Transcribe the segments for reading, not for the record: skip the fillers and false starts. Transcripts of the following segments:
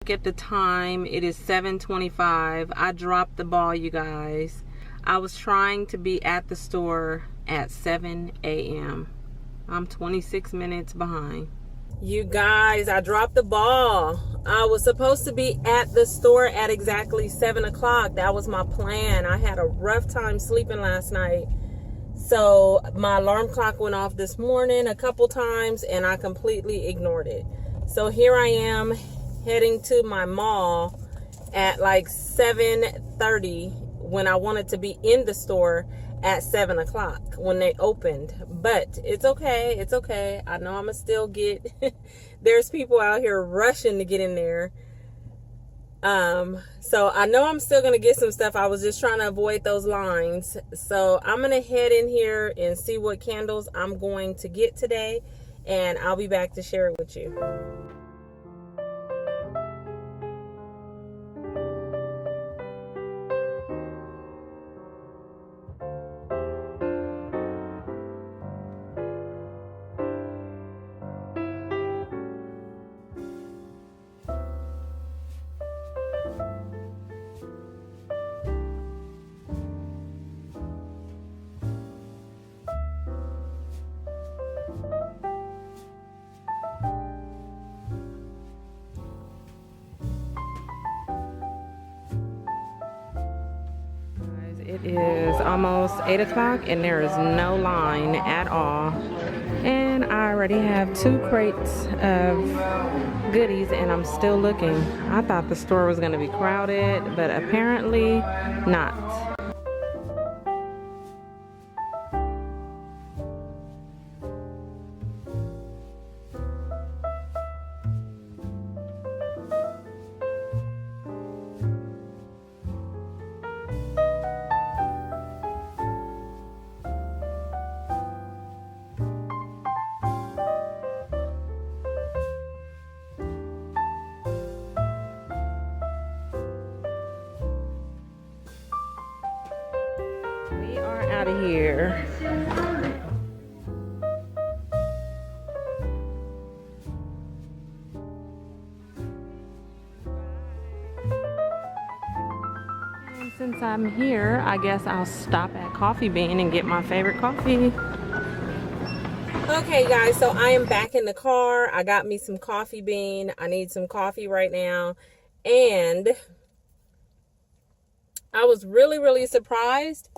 Look at the time. It is 7:25. I dropped the ball, you guys. I was trying to be at the store at 7 a.m. I'm 26 minutes behind. You guys, I dropped the ball. I was supposed to be at the store at exactly 7 o'clock. That was my plan. I had a rough time sleeping last night. So my alarm clock went off this morning a couple times and I completely ignored it. So here I am heading to my mall at like 7:30 when I wanted to be in the store at 7 o'clock when they opened. But it's okay. It's okay. I know I'm gonna still get there's people out here rushing to get in there. So I know I'm still gonna get some stuff. I was just trying to avoid those lines. So I'm gonna head in here and see what candles I'm going to get today, and I'll be back to share it with you. It is almost 8 o'clock and there is no line at all. And I already have 2 crates of goodies and I'm still looking. I thought the store was going to be crowded, but apparently not. We are out of here. And since I'm here, I guess I'll stop at Coffee Bean and get my favorite coffee. Okay guys, so I am back in the car. I got me some Coffee Bean. I need some coffee right now. And I was really surprised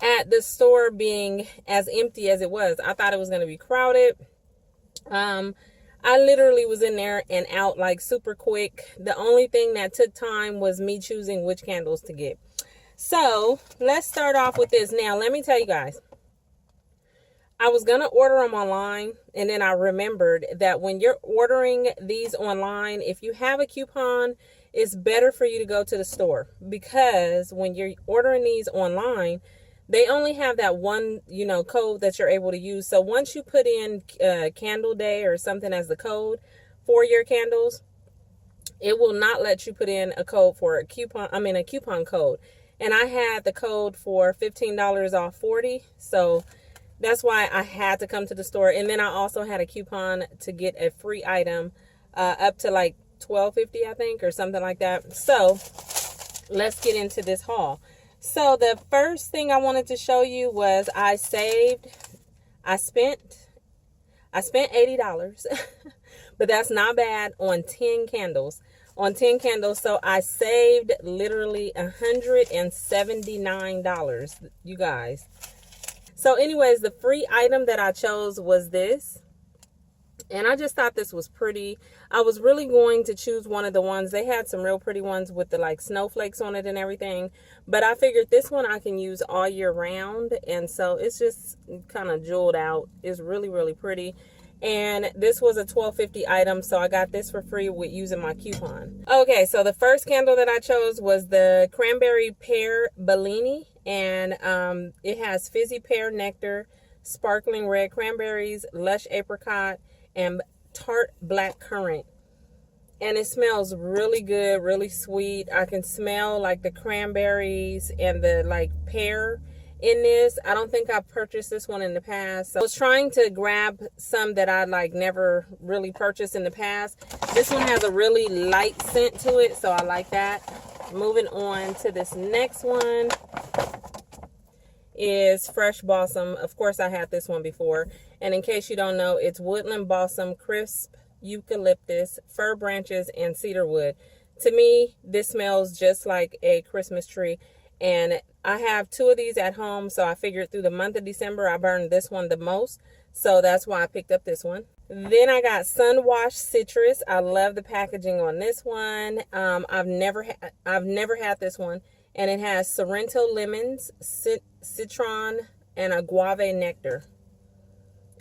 at the store being as empty as it was. I thought it was going to be crowded. I literally was in there and out like super quick. The only thing that took time was me choosing which candles to get. So let's start off with this. Now, let me tell you guys, I was going to order them online, and then I remembered that when you're ordering these online, if you have a coupon, it's better for you to go to the store, because when you're ordering these online, they only have that one, code that you're able to use. So once you put in candle day or something as the code for your candles, it will not let you put in a code for a coupon code. And I had the code for $15 off 40. So that's why I had to come to the store. And then I also had a coupon to get a free item up to like $12.50, I think, or something like that. So let's get into this haul. So the first thing I wanted to show you was I spent $80, but that's not bad on 10 candles. So I saved literally $179, you guys. So anyways, the free item that I chose was this. And I just thought this was pretty. I was really going to choose one of the ones. They had some real pretty ones with the like snowflakes on it and everything. But I figured this one I can use all year round. And so it's just kind of jeweled out. It's really pretty. And this was a $12.50 item. So I got this for free with using my coupon. Okay, so the first candle that I chose was the Cranberry Pear Bellini. And it has fizzy pear nectar, sparkling red cranberries, lush apricot, and tart black currant. And it smells really good, really sweet. I can smell like the cranberries and the like pear in this. I don't think I've purchased this one in the past. So I was trying to grab some that I like never really purchased in the past. This one has a really light scent to it, so I like that. Moving on to this next one is Fresh Balsam. Of course, I had this one before. And in case you don't know, it's Woodland Balsam, Crisp Eucalyptus, Fir Branches, and Cedar Wood. To me, this smells just like a Christmas tree. And I have 2 of these at home, so I figured through the month of December, I burned this one the most. So that's why I picked up this one. Then I got Sun Washed Citrus. I love the packaging on this one. I've never had this one. And it has Sorrento lemons, citron, and a guava nectar.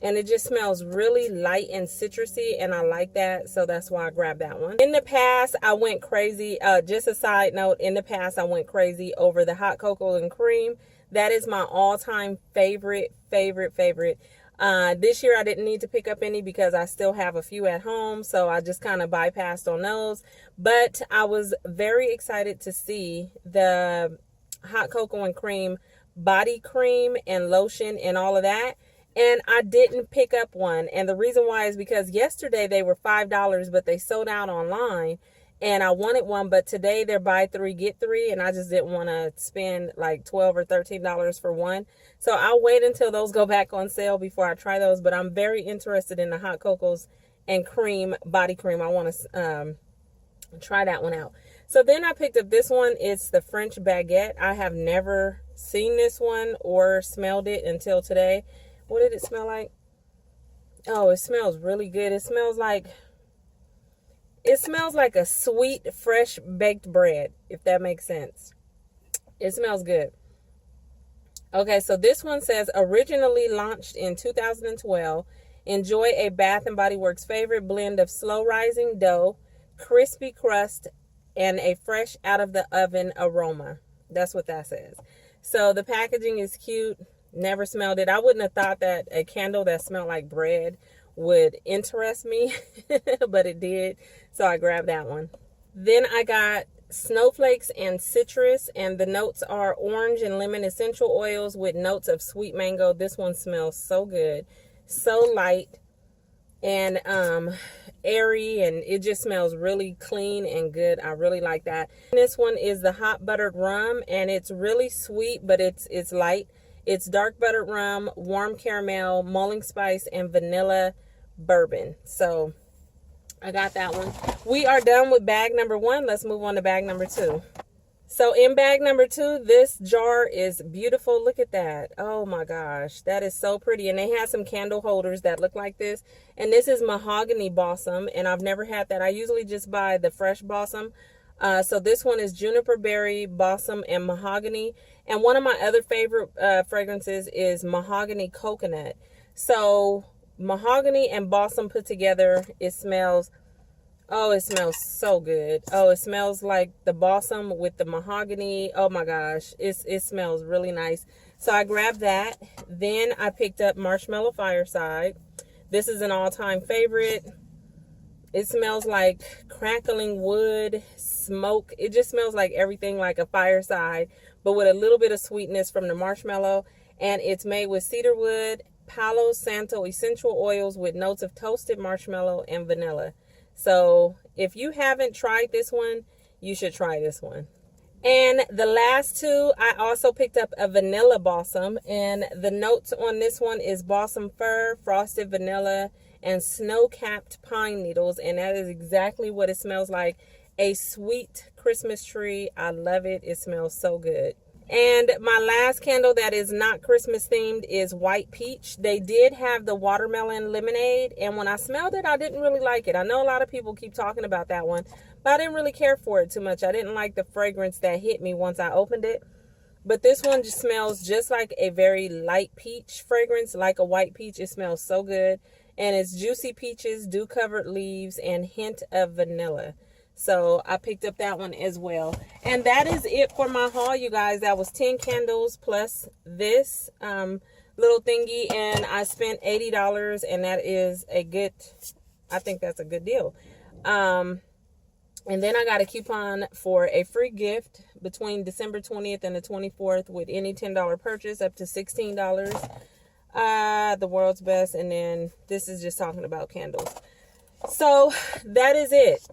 And it just smells really light and citrusy, and I like that, so that's why I grabbed that one. In the past, I went crazy. Just a side note, in the past, I went crazy over the hot cocoa and cream. That is my all-time favorite. This year, I didn't need to pick up any because I still have a few at home, so I just kind of bypassed on those. But I was very excited to see the hot cocoa and cream body cream and lotion and all of that. And I didn't pick up one. And the reason why is because yesterday they were $5, but they sold out online. And I wanted one, but today they're buy 3, get 3. And I just didn't want to spend like $12 or $13 for one. So I'll wait until those go back on sale before I try those. But I'm very interested in the hot cocos and cream, body cream. I want to try that one out. So then I picked up this one. It's the French Baguette. I have never seen this one or smelled it until today. What did it smell like? Oh, it smells really good. It smells like a sweet, fresh baked bread, if that makes sense. It smells good. Okay, so this one says, originally launched in 2012, enjoy a Bath & Body Works favorite blend of slow rising dough, crispy crust, and a fresh out of the oven aroma. That's what that says. So the packaging is cute. Never smelled it. I wouldn't have thought that a candle that smelled like bread would interest me, but it did. So I grabbed that one. Then I got Snowflakes and Citrus, and the notes are orange and lemon essential oils with notes of sweet mango. This one smells so good, so light and airy, and it just smells really clean and good. I really like that. This one is the hot buttered rum, and it's really sweet, but it's light. It's dark buttered rum, warm caramel, mulling spice, and vanilla bourbon. So I got that one. We are done with bag number 1. Let's move on to bag number 2. So in bag number 2, this jar is beautiful. Look at that. Oh my gosh, that is so pretty. And they have some candle holders that look like this. And this is mahogany balsam, and I've never had that. I usually just buy the fresh balsam. So this one is juniper berry, balsam, and mahogany. And one of my other favorite fragrances is mahogany coconut. So mahogany and balsam put together, it smells so good. Oh, it smells like the balsam with the mahogany. Oh my gosh, it smells really nice. So I grabbed that. Then I picked up Marshmallow Fireside. This is an all-time favorite. It smells like crackling wood, smoke. It just smells like everything like a fireside, but with a little bit of sweetness from the marshmallow. And it's made with cedar wood, Palo Santo essential oils with notes of toasted marshmallow and vanilla. So if you haven't tried this one, you should try this one. And the last 2, I also picked up a vanilla balsam. And the notes on this one is balsam fir, frosted vanilla, and snow-capped pine needles. And that is exactly what it smells like. A sweet Christmas tree. I love it. It smells so good. And my last candle that is not Christmas themed is White Peach. They did have the watermelon lemonade, and when I smelled it, I didn't really like it. I know a lot of people keep talking about that one, but I didn't really care for it too much. I didn't like the fragrance that hit me once I opened it. But this one just smells just like a very light peach fragrance, like a white peach. It smells so good. And it's juicy peaches, dew-covered leaves, and hint of vanilla. So I picked up that one as well. And that is it for my haul, you guys. That was 10 candles plus this little thingy. And I spent $80, and that is a good, I think that's a good deal. And then I got a coupon for a free gift between December 20th and the 24th with any $10 purchase up to $16. The world's best. And then this is just talking about candles. So that is it.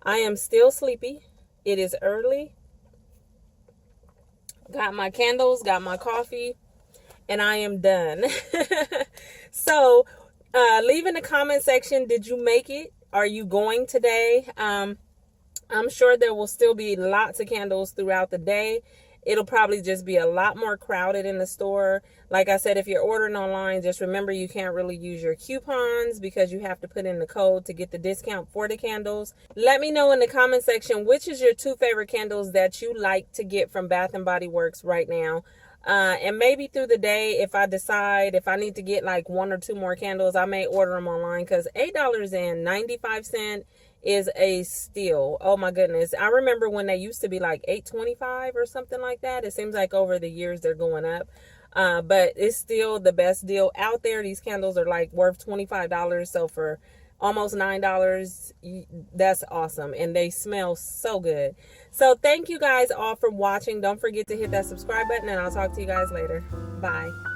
I am still sleepy. It is early. Got my candles, got my coffee, and I am done. So leave in the comment section, did you make it? Are you going today? I'm sure there will still be lots of candles throughout the day. It'll probably just be a lot more crowded in the store. Like I said, if you're ordering online, just remember you can't really use your coupons because you have to put in the code to get the discount for the candles. Let me know in the comment section, which is your 2 favorite candles that you like to get from Bath & Body Works right now. And maybe through the day, if I decide if I need to get like 1 or 2 more candles, I may order them online because $8.95 is a steal. Oh my goodness. I remember when they used to be like $8.25 or something like that. It seems like over the years they're going up. But it's still the best deal out there. These candles are like worth $25. So for almost $9, that's awesome. And they smell so good. So thank you guys all for watching. Don't forget to hit that subscribe button and I'll talk to you guys later. Bye.